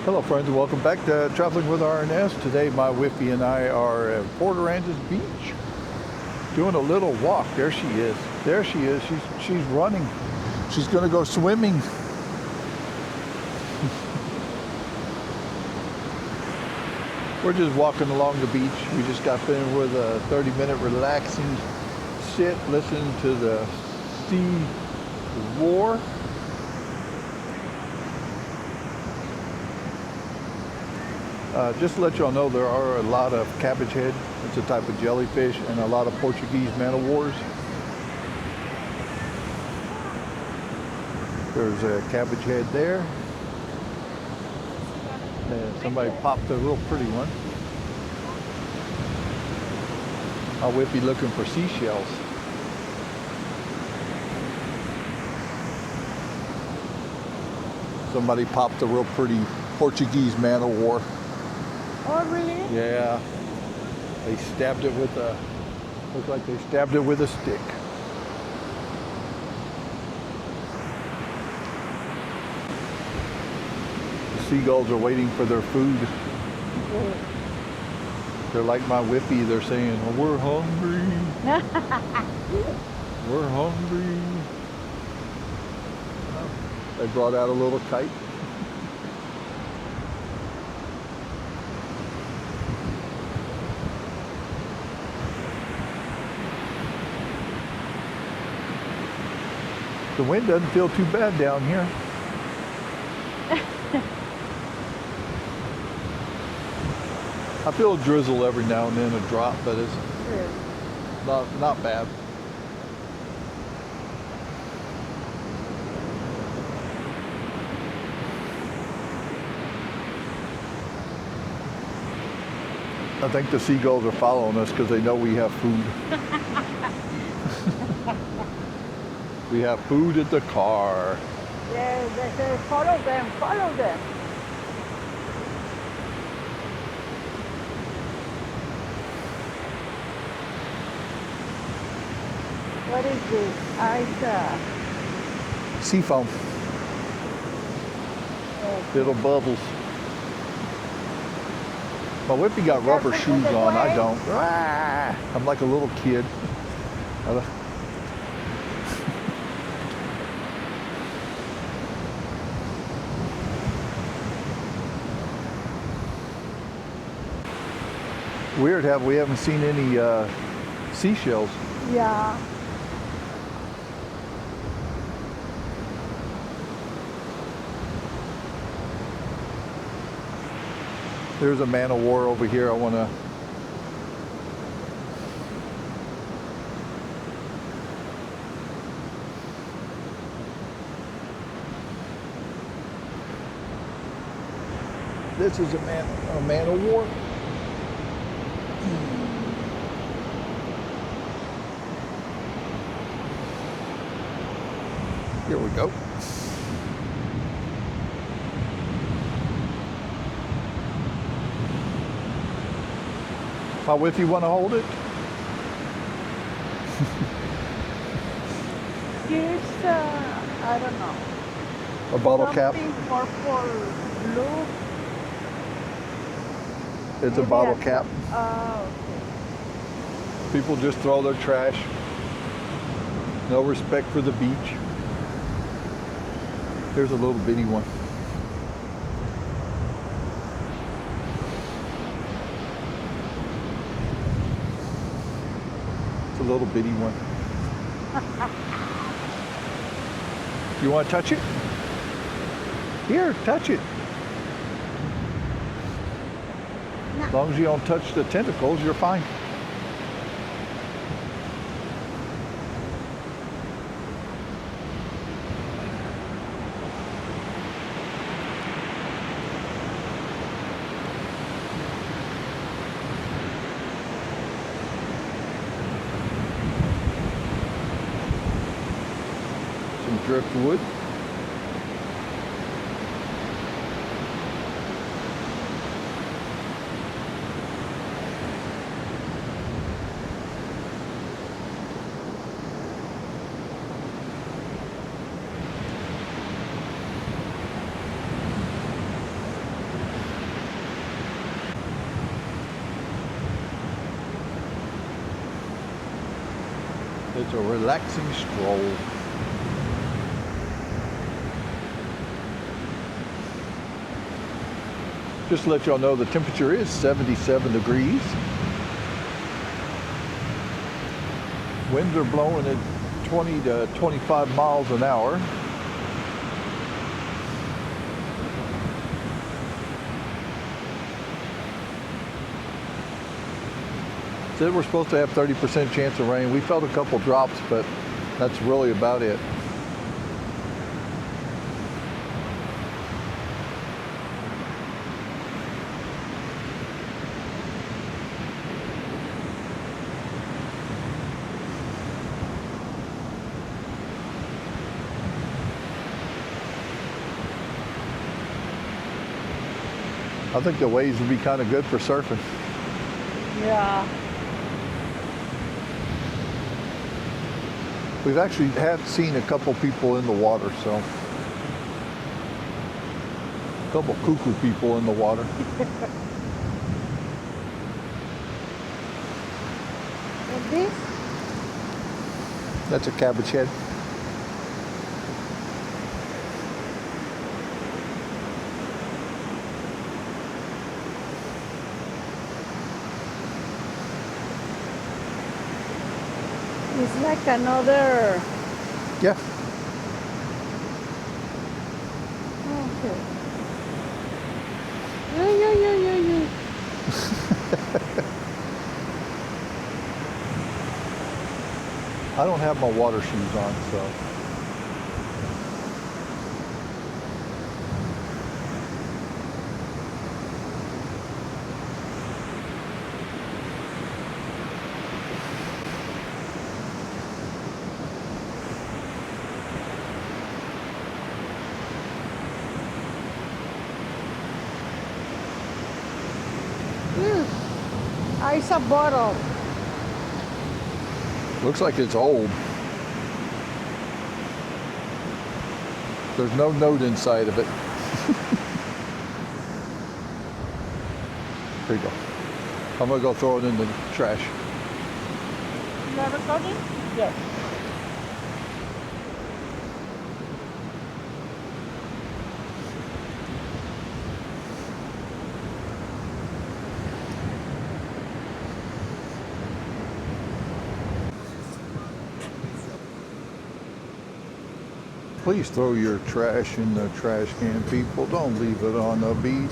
Hello friends and welcome back to Traveling with RNS. Today my Whippy and I are at Port Aransas Beach doing a little walk. There she is. There she is. She's running. She's going to go swimming. We're just walking along the beach. We just got finished with a 30-minute relaxing sit, listening to the sea roar. Just to let y'all know, there are a lot of cabbage head. It's a type of jellyfish, and a lot of Portuguese man-o-wars. There's a cabbage head there. And somebody popped a real pretty one. I would be looking for seashells. Somebody popped a real pretty Portuguese man-o-war. Oh, really? Yeah. They stabbed it with a, looks like they stabbed it with a stick. The seagulls are waiting for their food. They're like my Whippy. They're saying, oh, we're hungry. We're hungry. They brought out a little kite. The wind doesn't feel too bad down here. I feel a drizzle every now and then, a drop, but it's not bad. I think the seagulls are following us because they know we have food. We have food at the car. Yeah, they say, follow them, follow them. What is this? Ice. Sea foam. Little bubbles. My Whippy got rubber shoes on. I don't. I'm like a little kid. Weird how we haven't seen any seashells. Yeah. There's a man-o-war over here. I want to. This is a man-o-war. Here we go. My Whippy, want to hold it? It's, I don't know. A bottle cap? Something purple, blue. It's a bottle cap. Oh, okay. People just throw their trash. No respect for the beach. Here's a little bitty one. It's a little bitty one. You want to touch it? Here, touch it. No. As long as you don't touch the tentacles, you're fine. Some driftwood. It's a relaxing stroll. Just to let y'all know, the temperature is 77 degrees. Winds are blowing at 20 to 25 miles an hour. Said we're supposed to have 30% chance of rain. We felt a couple drops, but that's really about it. I think the waves would be kind of good for surfing. Yeah. We've actually seen a couple people in the water, so. A couple cuckoo people in the water. And this? That's a cabbage head. It's like another. Yeah. Okay. Yeah. I don't have my water shoes on, so. It's a bottle. Looks like it's old. There's no note inside of it. Here you go. I'm gonna go throw it in the trash. Never got it? Yes. Please throw your trash in the trash can, people. Don't leave it on the beach.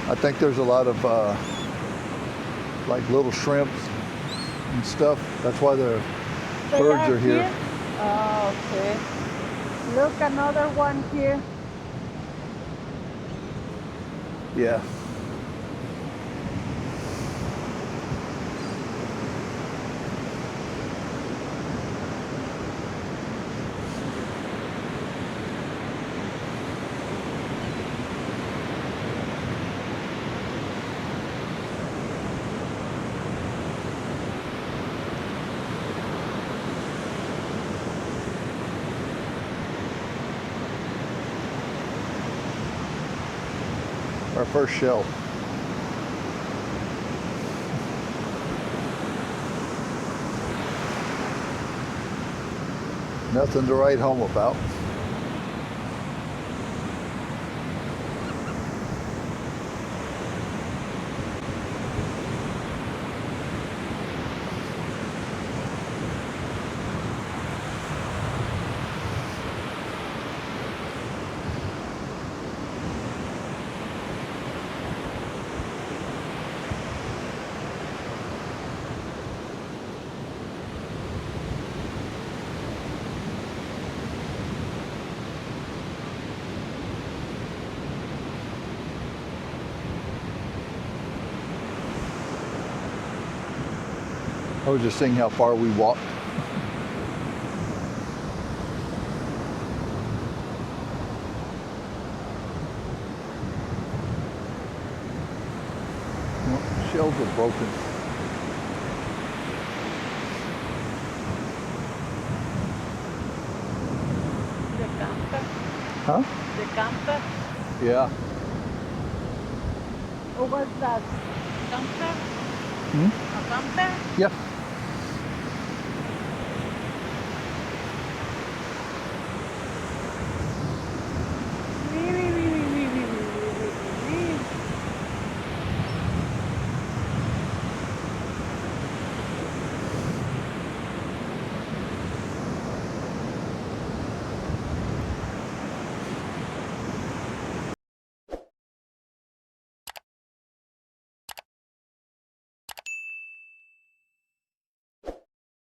I think there's a lot of like little shrimps and stuff. That's why the birds are here. Oh, okay. Look, another one here. Yeah. Our first shell. Nothing to write home about. I was just seeing how far we walked. Well, shells are broken. Huh? The camper. Yeah. Or what's that? Camper? Hmm? A camper? Yeah.